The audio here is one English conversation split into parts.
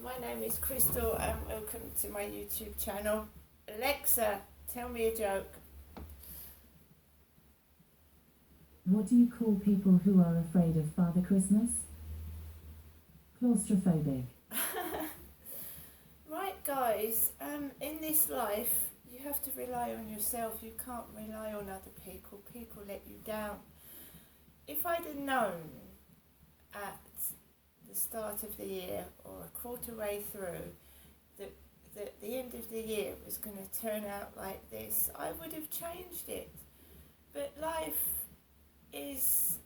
My name is Crystal and welcome to my YouTube channel. Alexa, tell me a joke. What do you call people who are afraid of Father Christmas? Claustrophobic. Right guys, in this life you have to rely on yourself. You can't rely on other people. People let you down. If I'd have known at the start of the year or a quarter way through that the end of the year was going to turn out like this, I would have changed it. But life is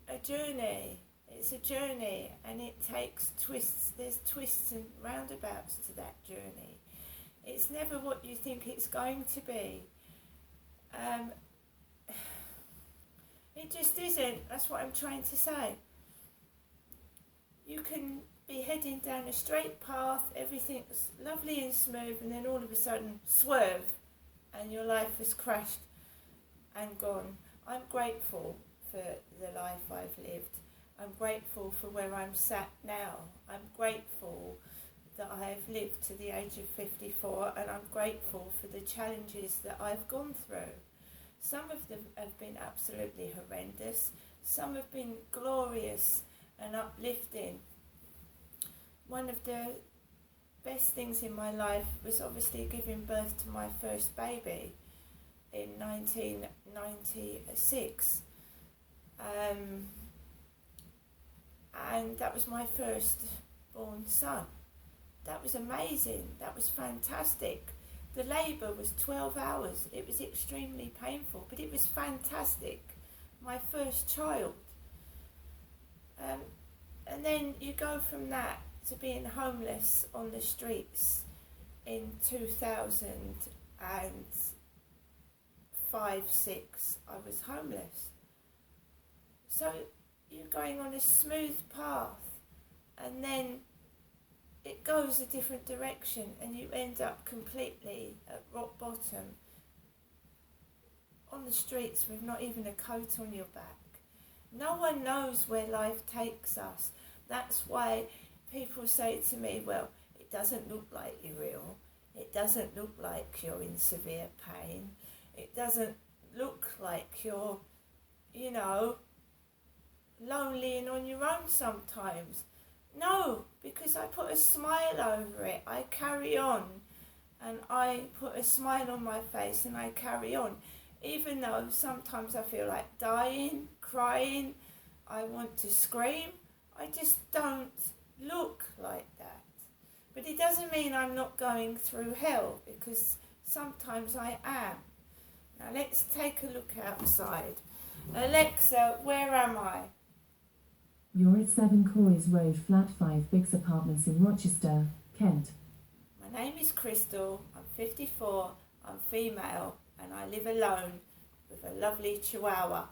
a journey. It's a journey and it takes twists. There's twists and roundabouts to that journey. It's never what you think it's going to be. It just isn't. That's what I'm trying to say. You can be heading down a straight path, everything's lovely and smooth, and then all of a sudden, swerve, and your life has crashed and gone. I'm grateful for the life I've lived. I'm grateful for where I'm sat now. I'm grateful that I have lived to the age of 54, and I'm grateful for the challenges that I've gone through. Some of them have been absolutely horrendous. Some have been glorious and uplifting. One of the best things in my life was obviously giving birth to my first baby in 1996. And that was my first born son. That was amazing. That was fantastic. The labour was 12 hours. It was extremely painful, but it was fantastic. My first child. And then you go from that to being homeless on the streets in 2005-06. I was homeless. So you're going on a smooth path and then it goes a different direction and you end up completely at rock bottom on the streets with not even a coat on your back. No one knows where life takes us. That's why people say to me, well, it doesn't look like you're ill. It doesn't look like you're in severe pain. It doesn't look like you're, lonely and on your own sometimes. No, because I put a smile over it. I carry on and I put a smile on my face and I carry on. Even though sometimes I feel like dying, crying, I want to scream, I just don't look like that. But it doesn't mean I'm not going through hell, because sometimes I am. Now let's take a look outside. Alexa, where am I? You're at 7 Coys Road, Flat 5, Biggs Apartments in Rochester, Kent. My name is Crystal, I'm 54, I'm female, and I live alone with a lovely chihuahua.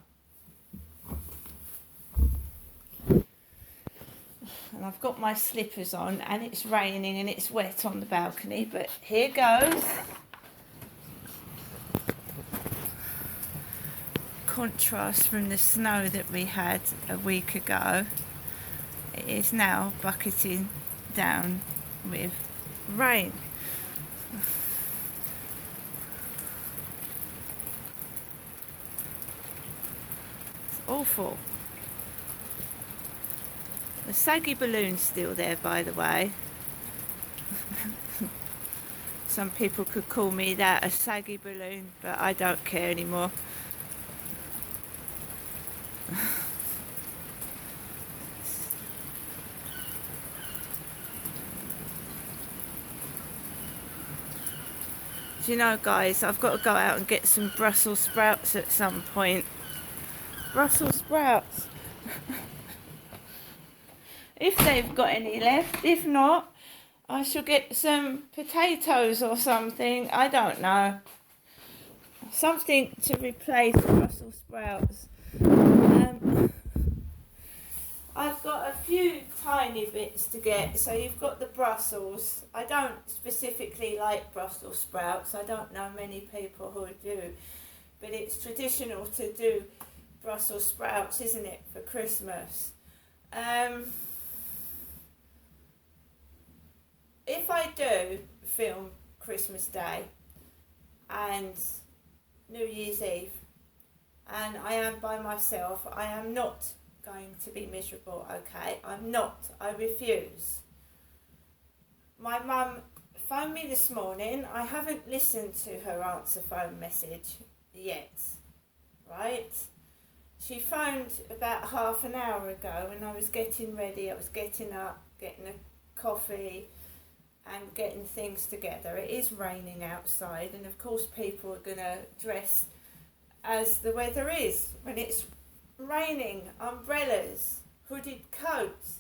And I've got my slippers on and it's raining and it's wet on the balcony, but here goes. Contrast from the snow that we had a week ago. It is now bucketing down with rain. It's awful. The saggy balloon's still there, by the way. Some people could call me that, a saggy balloon, but I don't care anymore. Do you know, guys, I've got to go out and get some Brussels sprouts at some point. Brussels sprouts. If they've got any left. If not, I shall get some potatoes or something. I don't know. Something to replace Brussels sprouts. I've got a few tiny bits to get. So you've got the Brussels. I don't specifically like Brussels sprouts. I don't know many people who do. But it's traditional to do Brussels sprouts, isn't it, for Christmas? film Christmas Day and New Year's Eve, and I am by myself. I am not going to be miserable, okay? I'm not. I refuse. My mum phoned me this morning. I haven't listened to her answer phone message yet, right? She phoned about half an hour ago when I was getting ready. I was getting up, getting a coffee and getting things together. It is raining outside, and of course people are going to dress as the weather is. When it's raining, umbrellas, hooded coats.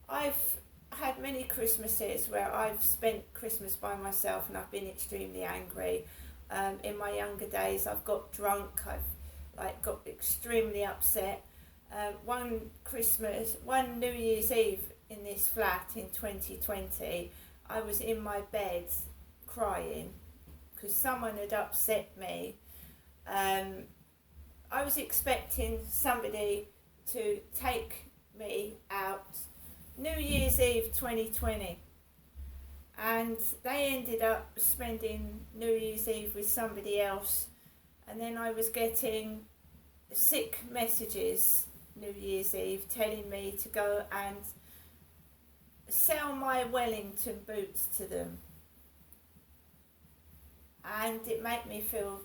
I've had many Christmases where I've spent Christmas by myself and I've been extremely angry. In my younger days, I've got drunk. I've got extremely upset. One New Year's Eve in this flat in 2020, I was in my bed crying because someone had upset me. I was expecting somebody to take me out New Year's Eve 2020, and they ended up spending New Year's Eve with somebody else, and then I was getting sick messages New Year's Eve telling me to go and sell my Wellington boots to them, and it made me feel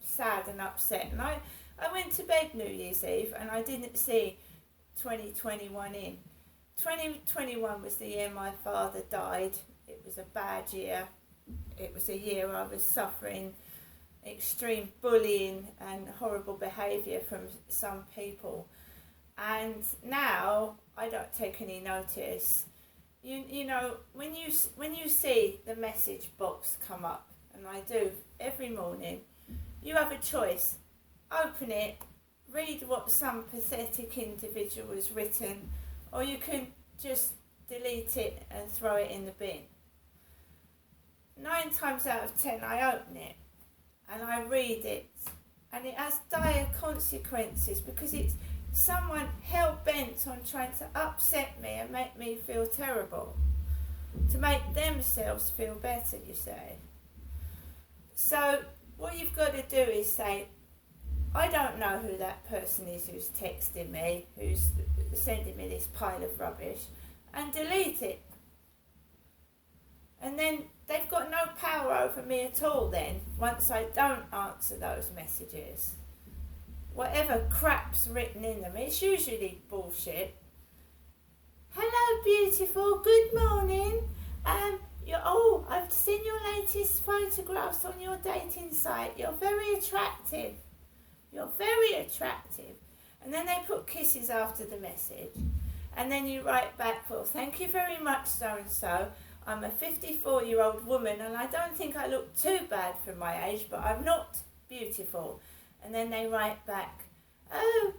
sad and upset. And I went to bed New Year's Eve and I didn't see 2021 in. 2021 was the year my father died. It was a bad year. It was a year I was suffering extreme bullying and horrible behaviour from some people. And now I don't take any notice. You know, when you see the message box come up, and I do every morning, you have a choice. Open it, read what some pathetic individual has written, or you can just delete it and throw it in the bin. 9 times out of 10 I open it and I read it, and it has dire consequences because it's someone hell-bent on trying to upset me and make me feel terrible, to make themselves feel better, you say. So what you've got to do is say, I don't know who that person is who's texting me, who's sending me this pile of rubbish, and delete it. And then they've got no power over me at all then, once I don't answer those messages. Whatever crap's written in them, it's usually bullshit. Hello beautiful, good morning. I've seen your latest photographs on your dating site. You're very attractive. You're very attractive. And then they put kisses after the message. And then you write back, well, thank you very much, so-and-so. I'm a 54-year-old woman and I don't think I look too bad for my age, but I'm not beautiful. And then they write back, no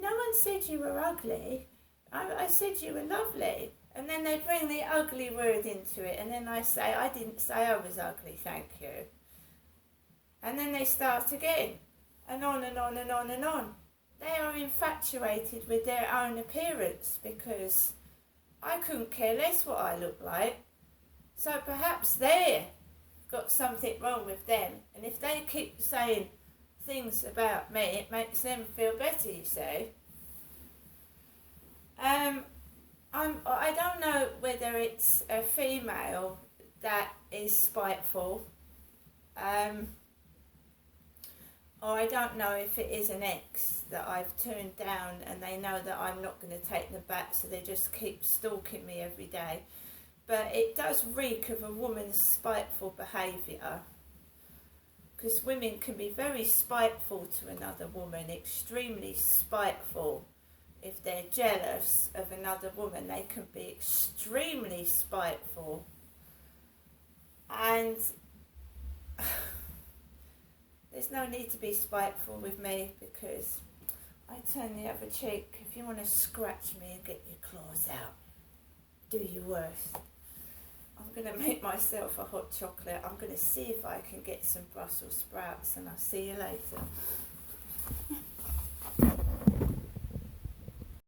one said you were ugly. I said you were lovely. And then they bring the ugly word into it. And then I say, I didn't say I was ugly, thank you. And then they start again, and on and on and on and on. They are infatuated with their own appearance because I couldn't care less what I look like. So perhaps they've got something wrong with them. And if they keep saying things about me, it makes them feel better, you see. I don't know whether it's a female that is spiteful, or I don't know if it is an ex that I've turned down and they know that I'm not going to take them back, so they just keep stalking me every day. But it does reek of a woman's spiteful behaviour, because women can be very spiteful to another woman, extremely spiteful. If they're jealous of another woman, they can be extremely spiteful. And there's no need to be spiteful with me because I turn the other cheek. If you want to scratch me and get your claws out, do your worst. I'm going to make myself a hot chocolate. I'm going to see if I can get some Brussels sprouts, and I'll see you later.